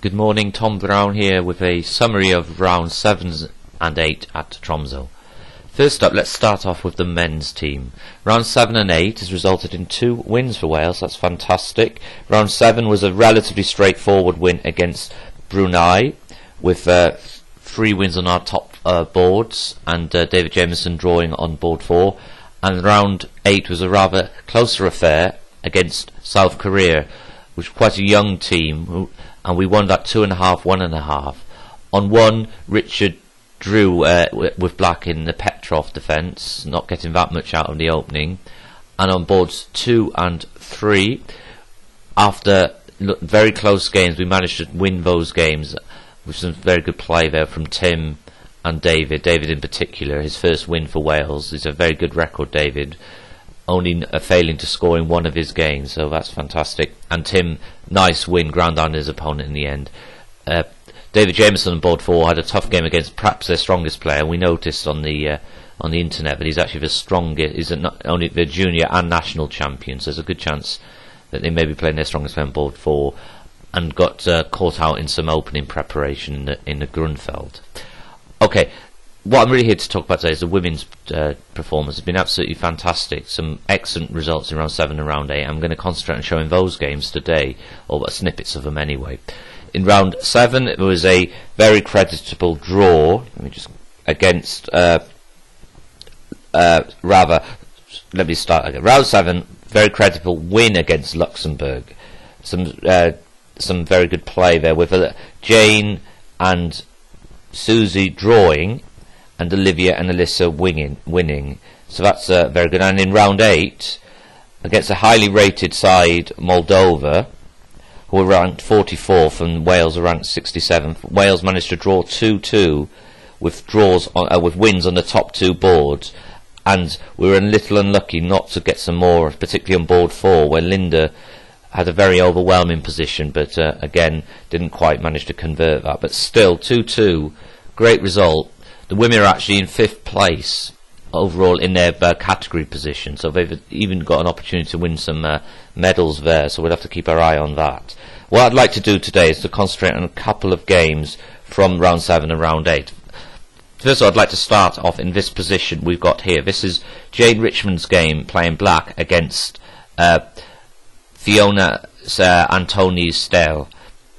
Good morning, Tom Brown here with a summary of round 7 and 8 at Tromsø. First up, let's start off with the men's team. Round 7 and 8 has resulted in 2 wins for Wales, that's fantastic. Round 7 was a relatively straightforward win against Brunei, with 3 wins on our top boards, and David Jameson drawing on board 4. And round 8 was a rather closer affair against South Korea, which was quite a young team, and we won that 2.5, 1.5. On 1, Richard drew with Black in the Petrov defence, not getting that much out of the opening. And on boards 2 and 3, after very close games, we managed to win those games with some very good play there from Tim and David. David in particular, his first win for Wales. It's a very good record, David, only failing to score in one of his games, so that's fantastic. And Tim, nice win, ground down his opponent in the end. David Jameson on board 4 had a tough game against perhaps their strongest player. We noticed on the internet that he's actually the strongest. He's not only the junior and national champions. So there's a good chance that they may be playing their strongest player on board 4, and got caught out in some opening preparation in the Grunfeld. Okay. What I'm really here to talk about today is the women's performance. It's been absolutely fantastic. Some excellent results in round 7 and round 8. I'm going to concentrate on showing those games today, or snippets of them anyway. In round 7, it was a very creditable draw. Let me just against let me start again. Round 7, very creditable win against Luxembourg. Some very good play there with Jane and Susie drawing, and Olivia and Alyssa winning. So that's very good. And in round 8, against a highly rated side, Moldova, who were ranked 44th and Wales are ranked 67th, Wales managed to draw 2-2 with wins on the top 2 boards. And we were a little unlucky not to get some more, particularly on board 4, where Linda had a very overwhelming position, but again didn't quite manage to convert that. But still, 2-2, great result. The women are actually in 5th place overall in their category position, so they've even got an opportunity to win some medals there, so we'll have to keep our eye on that. What I'd like to do today is to concentrate on a couple of games from round 7 and round 8. First of all, I'd like to start off in this position we've got here. This is Jane Richmond's game playing Black against Fiona Antoni Stel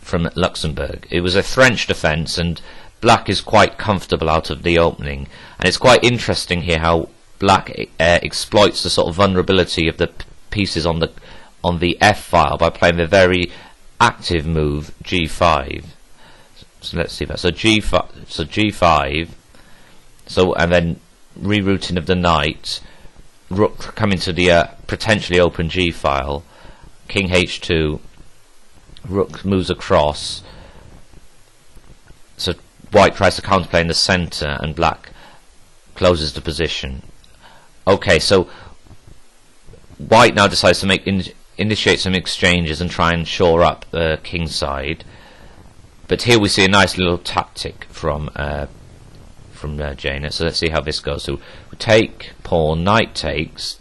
from Luxembourg. It was a French defence, and Black is quite comfortable out of the opening, and it's quite interesting here how Black exploits the sort of vulnerability of the pieces on the F file by playing the very active move G5. So let's see that. So G5. So and then rerouting of the knight, Rook coming to the potentially open G file, King H2, Rook moves across. So White tries to counterplay in the centre, and Black closes the position. Okay, so White now decides to initiate some exchanges and try and shore up the king side. But here we see a nice little tactic from Jane. So let's see how this goes. So we take pawn, knight takes,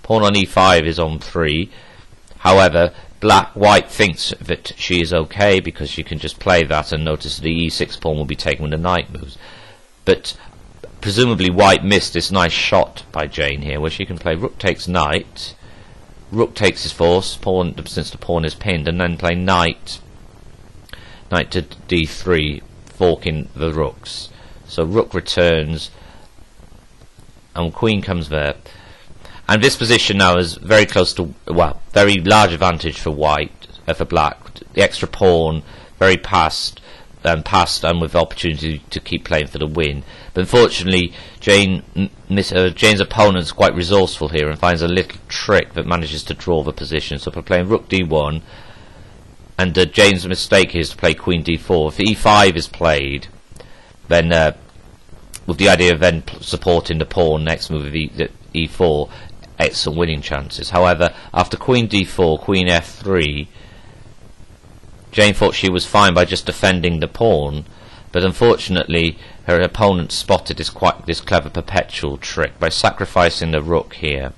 pawn on e5 is on 3. However, White thinks that she is okay because she can just play that, and notice the e6 pawn will be taken when the knight moves. But presumably White missed this nice shot by Jane here, where she can play Rook takes knight, Rook takes his force, pawn, since the pawn is pinned, and then play knight to d3, forking the rooks. So Rook returns, and Queen comes there. And this position now is very close to, well, very large advantage for White, for Black. The extra pawn, very passed and with the opportunity to keep playing for the win. But unfortunately, Jane's opponent's quite resourceful here and finds a little trick that manages to draw the position. So by playing Rook d1, and Jane's mistake here is to play Queen d4. If e5 is played, then with the idea of then supporting the pawn next move of e4, excellent winning chances. However, after Queen d4, Queen f3, Jane thought she was fine by just defending the pawn, but unfortunately her opponent spotted this clever perpetual trick by sacrificing the rook here,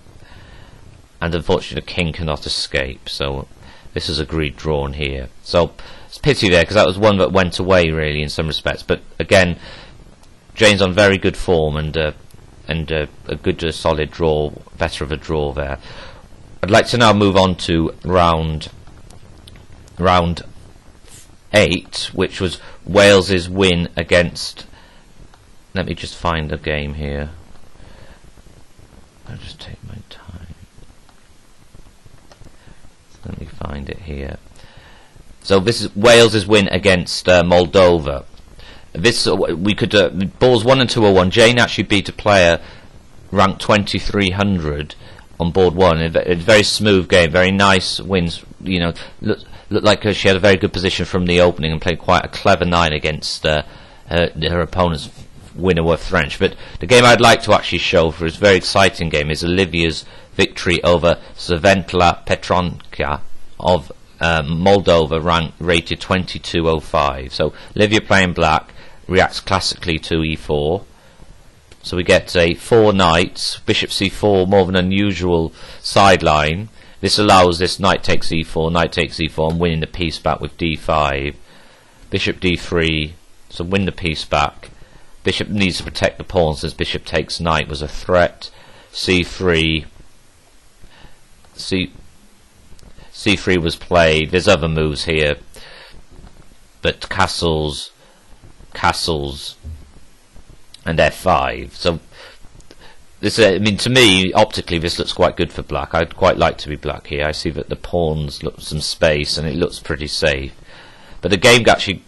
and unfortunately the king cannot escape. So this is agreed drawn here. So it's a pity there, because that was one that went away really in some respects. But again, Jane's on very good form, and a good solid draw, better of a draw there. I'd like to now move on to round 8, which was Wales's win against. Let me just find the game here. I'll just take my time. Let me find it here. So this is Wales's win against Moldova. This we could balls 1 and 2 or 1. Jane actually beat a player ranked 2300 on board 1. A very smooth game, very nice wins. You know, looked like she had a very good position from the opening and played quite a clever 9 against her opponent's winner worth French. But the game I'd like to actually show for this very exciting game is Olivia's victory over Sventla Petronka of Moldova, rated 2205. So Olivia playing black reacts classically to e4. So we get a 4 knights, bishop c4, more of an unusual sideline. This allows this knight takes e4, knight takes e4, and winning the piece back with d5. Bishop d3, so win the piece back. Bishop needs to protect the pawn since bishop takes knight was a threat. c3, c3 was played. There's other moves here, but castles, and f5. So this, I mean, to me, optically, this looks quite good for black. I'd quite like to be black here. I see that the pawns look some space, and it looks pretty safe. But the game actually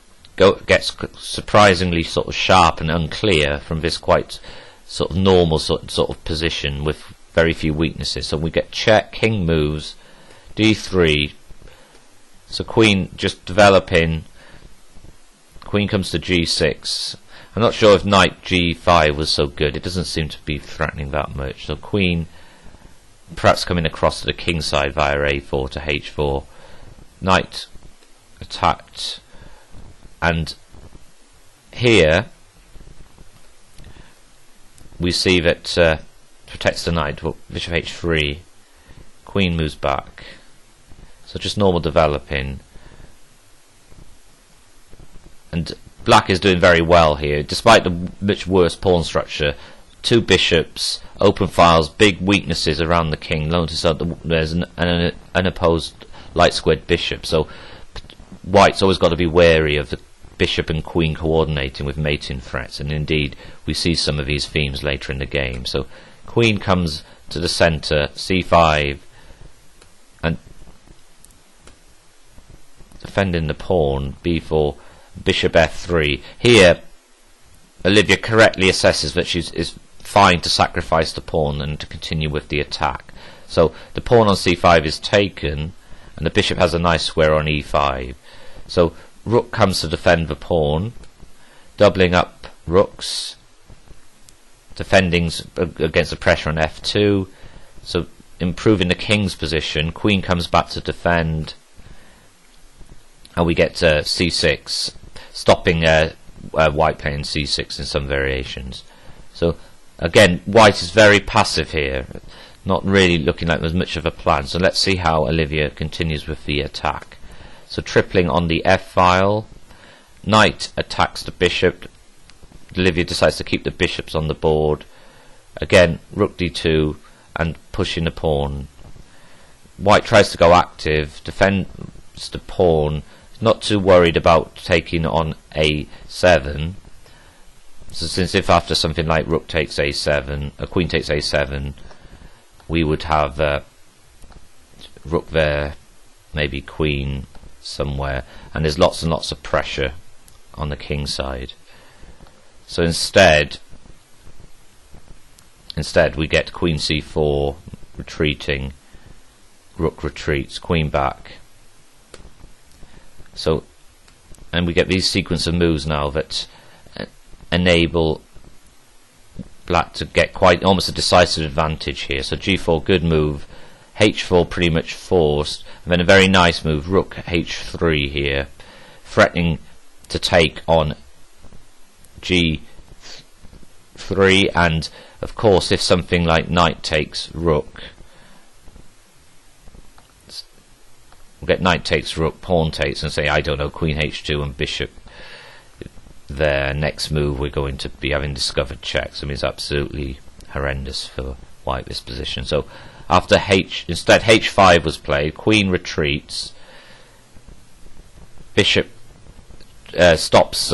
gets surprisingly sort of sharp and unclear from this quite sort of normal sort of position with very few weaknesses. So we get check, king moves, d3. So queen just developing. Queen comes to g6. I'm not sure if knight g5 was so good. It doesn't seem to be threatening that much. So queen perhaps coming across to the king side via a4 to h4. Knight attacked, and here we see that protects the knight. Well, bishop h3, queen moves back. So just normal developing, and black is doing very well here, despite the much worse pawn structure. 2 bishops, open files, big weaknesses around the king. Notice that there's an unopposed light squared bishop, so white's always got to be wary of the bishop and queen coordinating with mating threats, and indeed we see some of these themes later in the game. So queen comes to the centre, c5, and defending the pawn, b4, bishop f3. Here Olivia correctly assesses that she is fine to sacrifice the pawn and to continue with the attack. So the pawn on c5 is taken, and the bishop has a nice square on e5. So rook comes to defend the pawn, doubling up rooks, defending against the pressure on f2, so improving the king's position. Queen comes back to defend, and we get c6, stopping white playing c6 in some variations. So again, white is very passive here, not really looking like there's much of a plan. So let's see how Olivia continues with the attack. So tripling on the f file, knight attacks the bishop. Olivia decides to keep the bishops on the board. Again, rook d2 and pushing the pawn. White tries to go active, defends the pawn, not too worried about taking on a7. So since if after something like rook takes a7, a queen takes a7, we would have rook there, maybe queen somewhere, and there's lots and lots of pressure on the king side. So instead we get queen c4 retreating, rook retreats, queen back. So, and we get these sequence of moves now that enable black to get quite almost a decisive advantage here. So g4, good move, h4 pretty much forced, and then a very nice move, rook h3 here, threatening to take on g3, and of course if something like knight takes rook, we'll get knight takes rook, pawn takes, and say, I don't know, queen h2 and bishop there. Next move we're going to be having discovered checks. I mean, it's absolutely horrendous for white, this position. So after instead h5 was played, queen retreats, bishop stops,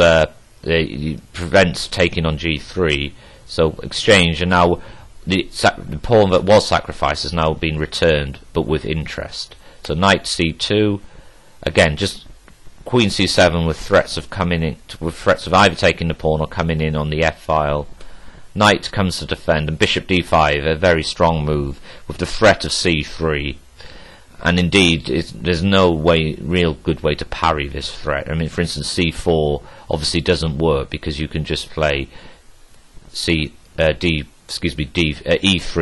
prevents taking on g3, so exchange, and now the pawn that was sacrificed has now been returned, but with interest. So knight c2, again, just queen c7 with threats of coming in, with threats of either taking the pawn or coming in on the f file. Knight comes to defend, and bishop d5, a very strong move with the threat of c3. And indeed, there's no real good way to parry this threat. I mean, for instance, c4 obviously doesn't work because you can just play e3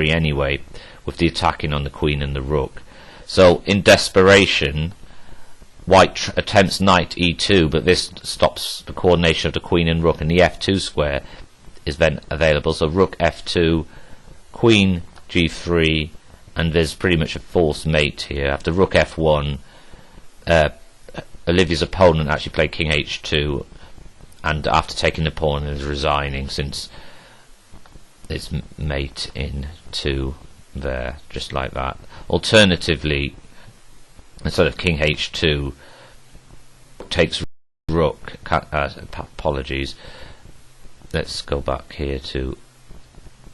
anyway, with the attacking on the queen and the rook. So in desperation, white attempts knight e2, but this stops the coordination of the queen and rook, and the f2 square is then available. So rook f2, queen g3, and there's pretty much a forced mate here. After rook f1, Olivia's opponent actually played king h2, and after taking the pawn is resigning, since it's mate in 2 there, just like that. Alternatively, instead of king h2, takes rook, apologies, let's go back here to,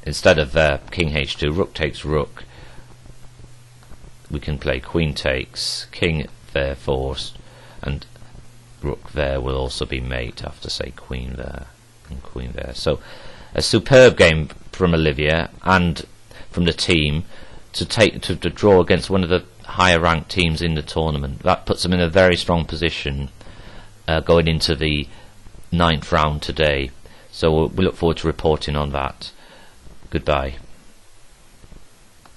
instead of king h2, rook takes rook, we can play queen takes, king there forced, and rook there will also be mate after, say, queen there and queen there. So a superb game from Olivia and from the team to draw against one of the higher ranked teams in the tournament. That puts them in a very strong position going into the 9th round today. So we look forward to reporting on that. Goodbye.